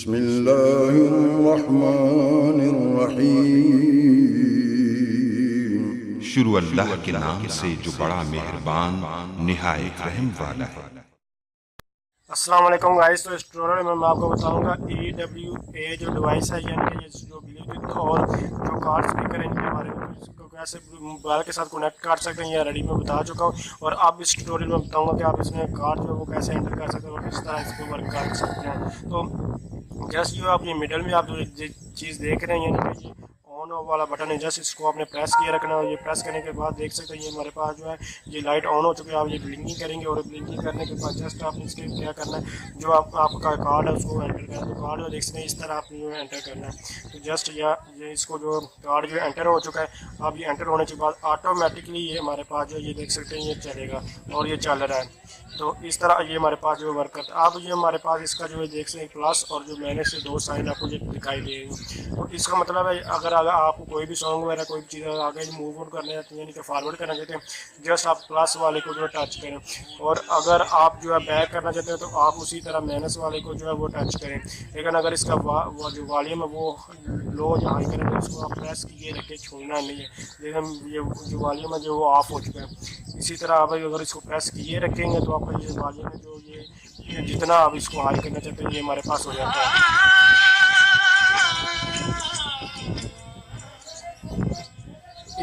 बिस्मिल्लाहिर्रहमानिर्रहीम। शुरू अल्लाह के नाम से जो बड़ा मेहरबान निहायत रहम वाला है। अस्सलाम वालेकुम गाइस। तो इस ट्यूटोरियल में मैं आपको बताऊंगा EWA जो डिवाइस है, यानी कि जो ब्लूटूथ और जो कार्ड स्पीकर है, इनके बारे में इसको कैसे मोबाइल के साथ कनेक्ट कर सकते हैं। या रेडी में बता चुका हूँ, और अब इस ट्यूटोरियल में बताऊंगा कि आप इसमें कार्ड जो है वो कैसे एंटर कर सकते हैं और किस तरह इसको वर्क कर सकते हैं। तो जस्ट जो आप ये मिडल में आप जो चीज़ देख रहे हैं, यानी कि ऑन वाला बटन है, जस्ट इसको आपने प्रेस किए रखना है। और ये प्रेस करने के बाद देख सकते हैं ये हमारे पास जो है ये लाइट ऑन हो चुकी है। आप ये ब्लिंकिंग करेंगे और ब्लिंकिंग करने के बाद जस्ट आपने इसके क्या करना है, जो आपका कार्ड है उसको एंटर करना है। तो कार्ड जो देख सकते हैं इस तरह आपने जो है एंटर करना है। तो जस्ट ये इसको जो कार्ड जो एंटर हो चुका है, अब ये एंटर होने के बाद ऑटोमेटिकली ये हमारे पास जो ये देख सकते हैं ये चलेगा और ये चल रहा है। तो इस तरह ये हमारे पास जो वर्क करता है। अब ये हमारे पास इसका जो है देख सकते हैं प्लस और जो मैंने से दो साइन आपको ये दिखाई देंगे। तो इसका मतलब है अगर आपको कोई भी सॉन्ग वगैरह कोई चीज़ आगे मूव ऑन करने जाती है, यानी कि फॉरवर्ड करना चाहते हैं, जस्ट आप प्लस वाले को जो है टच करें। और अगर आप जो है बैक करना चाहते हैं तो आप उसी तरह माइनस वाले को जो है वो टच करें। लेकिन अगर इसका वो जो वॉल्यूम है वो लो या हाई करें तो इसको आप प्रेस किए रखे छोड़ना नहीं है। लेकिन ये जो वॉल्यूम है जो वो ऑफ हो चुका है। इसी तरह आप अगर इसको प्रेस किए रखेंगे तो आपका ये वॉल्यूम है जो ये जितना आप इसको हाई करना चाहते हैं ये हमारे पास हो जाता है।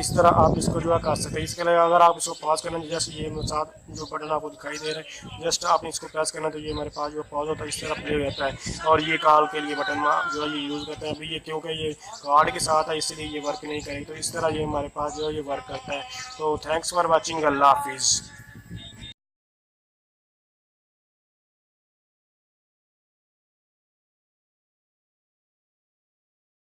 इस तरह आप इसको जो है कर सकते हैं। इसके लिए अगर आप इसको पॉज करना, जस्ट ये साथ जो बटन आपको दिखाई दे रहे हैं, जस्ट आपने इसको प्रेस करना तो ये हमारे पास जो पॉज होता है इस तरह प्ले हो जाता है। और ये कॉल के लिए बटन जो है ये यूज़ करते हैं। अभी ये क्योंकि ये कार्ड के साथ है इसलिए ये वर्क नहीं करेगी। तो इस तरह ये हमारे पास जो है ये वर्क करता है। तो थैंक्स फॉर वॉचिंग। अल्लाह हाफिज़।